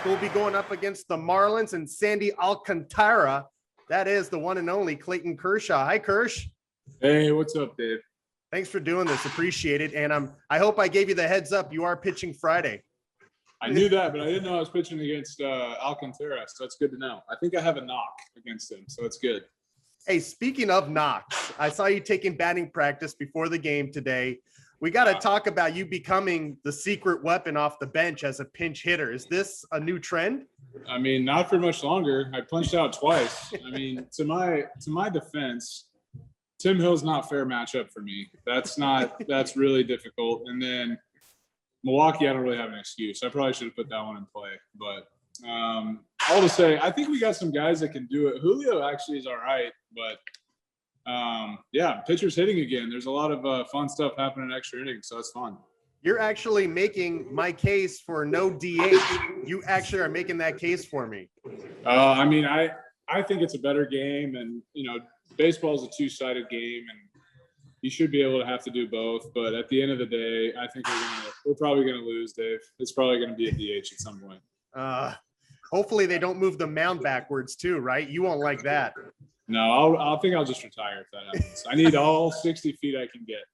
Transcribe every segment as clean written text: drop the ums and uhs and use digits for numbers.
who will be going up against the Marlins and Sandy Alcantara. That is the one and only Clayton Kershaw. Hi, Kersh. Hey, what's up, Dave? Thanks for doing this. Appreciate it. And I hope I gave you the heads up. You are pitching Friday. I knew that, but I didn't know I was pitching against Alcantara, so that's good to know. I think I have a knock against him, so it's good. Hey, speaking of knocks, I saw you taking batting practice before the game today. We got to talk about you becoming the secret weapon off the bench as a pinch hitter. Is this a new trend? I mean, not for much longer. I punched out twice. I mean, to my defense, Tim Hill's not fair matchup for me. That's really difficult. And then Milwaukee, I don't really have an excuse. I probably should have put that one in play. But all to say, I think we got some guys that can do it. Julio actually is all right, but yeah, pitchers hitting again. There's a lot of fun stuff happening in extra innings, so it's fun. You're actually making my case for no DH. You actually are making that case for me. I mean, I think it's a better game, and baseball is a two-sided game, and you should be able to have to do both. But at the end of the day, I think we're probably gonna lose, Dave. It's probably gonna be a DH at some point. Hopefully they don't move the mound backwards too, right? You won't like that. No, I think I'll just retire if that happens. I need all 60 feet I can get.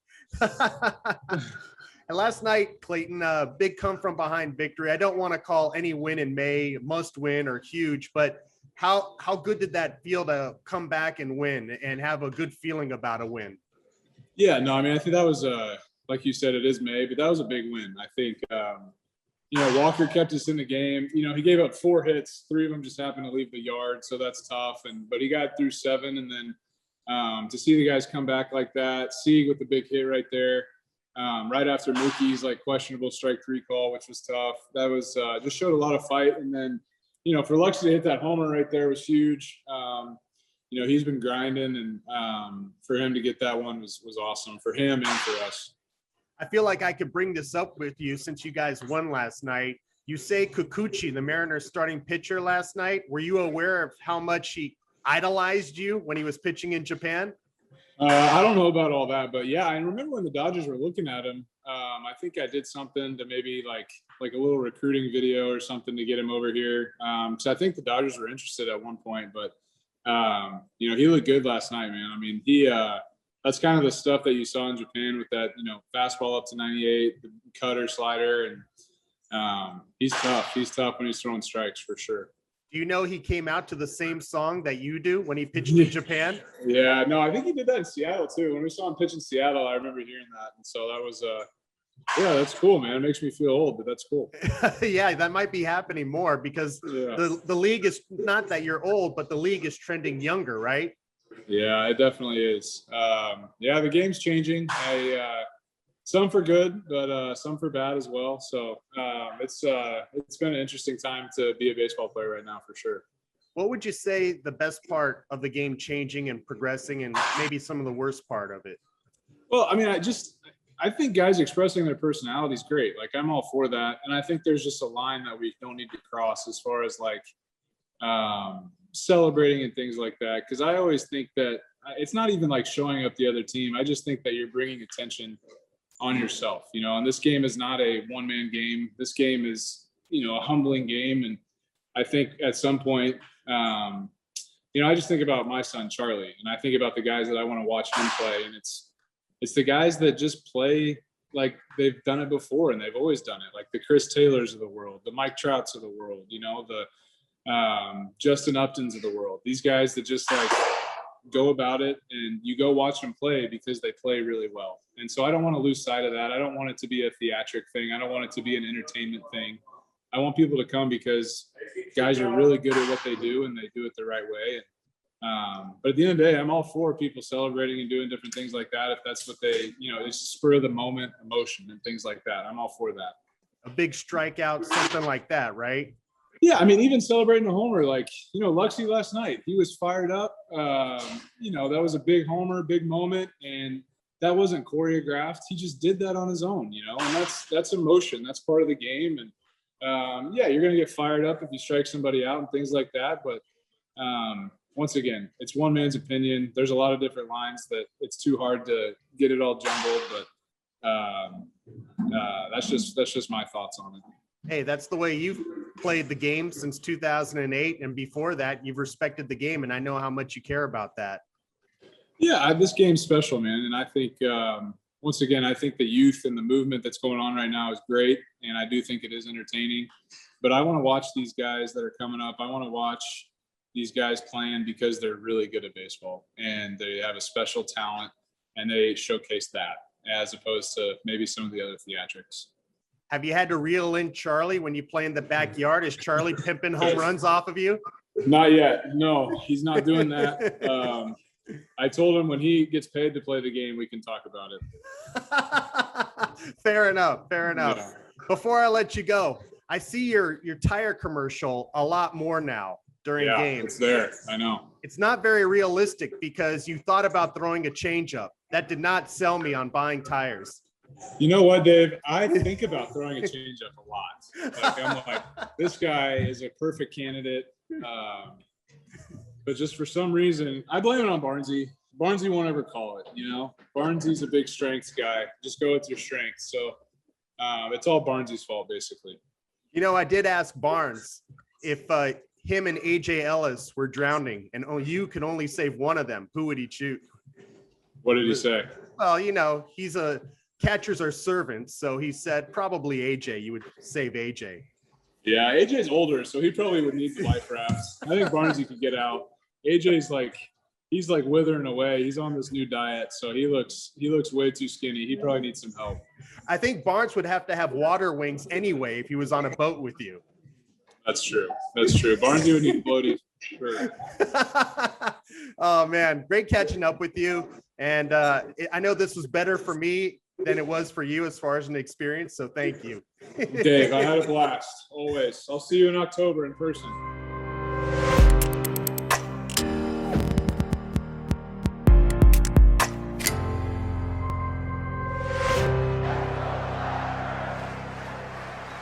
And last night, Clayton, big come from behind victory. I don't want to call any win in May must win or huge, but how good did that feel to come back and win and have a good feeling about a win? Yeah, no, I mean, I think that was like you said, it is May, but that was a big win. I think Walker kept us in the game. He gave up 4 hits. 3 of them just happened to leave the yard, so that's tough. But he got through 7, and then to see the guys come back like that, Sieg with the big hit right there, right after Mookie's questionable strike 3 call, which was tough. That was just showed a lot of fight. And then for Lux to hit that homer right there was huge. He's been grinding, and for him to get that one was awesome for him and for us. I feel like I could bring this up with you since you guys won last night. You say Kikuchi, the Mariners starting pitcher last night. Were you aware of how much he idolized you when he was pitching in Japan? I don't know about all that, but yeah, I remember when the Dodgers were looking at him. I think I did something to maybe like a little recruiting video or something to get him over here. So I think the Dodgers were interested at one point, but he looked good last night, man. I mean, that's kind of the stuff that you saw in Japan with that, fastball up to 98, the cutter, slider, and he's tough. He's tough when he's throwing strikes for sure. Do you know he came out to the same song that you do when he pitched in Japan? Yeah, no, I think he did that in Seattle too. When we saw him pitch in Seattle, I remember hearing that. And so that was, yeah, that's cool, man. It makes me feel old, but that's cool. Yeah, that might be happening more because the league is, not that you're old, but the league is trending younger, right? Yeah, it definitely is. Yeah, the game's changing. Some for good, but some for bad as well. So it's been an interesting time to be a baseball player right now for sure. What would you say the best part of the game changing and progressing, and maybe some of the worst part of it? Well, I mean, I think guys expressing their personality is great. I'm all for that. And I think there's just a line that we don't need to cross as far as celebrating and things like that. Cause I always think that it's not even showing up the other team. I just think that you're bringing attention on yourself, and this game is not a one-man game. This game is, a humbling game. And I think at some point, I just think about my son, Charlie, and I think about the guys that I want to watch him play. And it's the guys that just play like they've done it before and they've always done it. Like the Chris Taylors of the world, the Mike Trouts of the world, the Justin Uptons of the world. These guys that just go about it, and you go watch them play because they play really well. And so I don't want to lose sight of that. I don't want it to be a theatric thing. I don't want it to be an entertainment thing. I want people to come because guys are really good at what they do and they do it the right way. But at the end of the day, I'm all for people celebrating and doing different things like that. If that's what they, it's spur of the moment emotion and things like that. I'm all for that. A big strikeout, something like that, right? Yeah, I mean, even celebrating a homer, Luxie last night, he was fired up. That was a big homer, big moment, and that wasn't choreographed. He just did that on his own, and that's emotion. That's part of the game. And yeah, you're gonna get fired up if you strike somebody out and things like that. But once again, it's one man's opinion. There's a lot of different lines that it's too hard to get it all jumbled, but that's just my thoughts on it. Hey, that's the way you played the game since 2008. And before that, you've respected the game. And I know how much you care about that. Yeah, this game's special, man. And I think, once again, I think the youth and the movement that's going on right now is great. And I do think it is entertaining. But I want to watch these guys that are coming up. I want to watch these guys playing because they're really good at baseball. And they have a special talent. And they showcase that as opposed to maybe some of the other theatrics. Have you had to reel in Charlie when you play in the backyard? Is Charlie pimping home runs off of you? Not yet. No, he's not doing that. I told him when he gets paid to play the game, we can talk about it. Fair enough. Fair enough. Yeah. Before I let you go, I see your tire commercial a lot more now during games. It's there. I know. It's not very realistic because you thought about throwing a changeup. That did not sell me on buying tires. You know what, Dave? I think about throwing a changeup a lot. Like, I'm like, this guy is a perfect candidate. But just for some reason, I blame it on Barnesy. Barnesy won't ever call it, you know? Barnesy's a big strengths guy. Just go with your strengths. So it's all Barnesy's fault, basically. You know, I did ask Barnes if him and AJ Ellis were drowning and you could only save one of them, who would he choose? What did he say? Well, you know, catchers are servants. So he said probably AJ, you would save AJ. Yeah, AJ's older, so he probably would need the life rafts. I think Barnesy could get out. AJ's he's withering away. He's on this new diet, so he looks way too skinny. He probably needs some help. I think Barnes would have to have water wings anyway if he was on a boat with you. That's true. Barnesy would need floaties. Sure. Oh man, great catching up with you. And I know this was better for me than it was for you as far as an experience. So thank you. Dave, I had a blast always. I'll see you in October in person.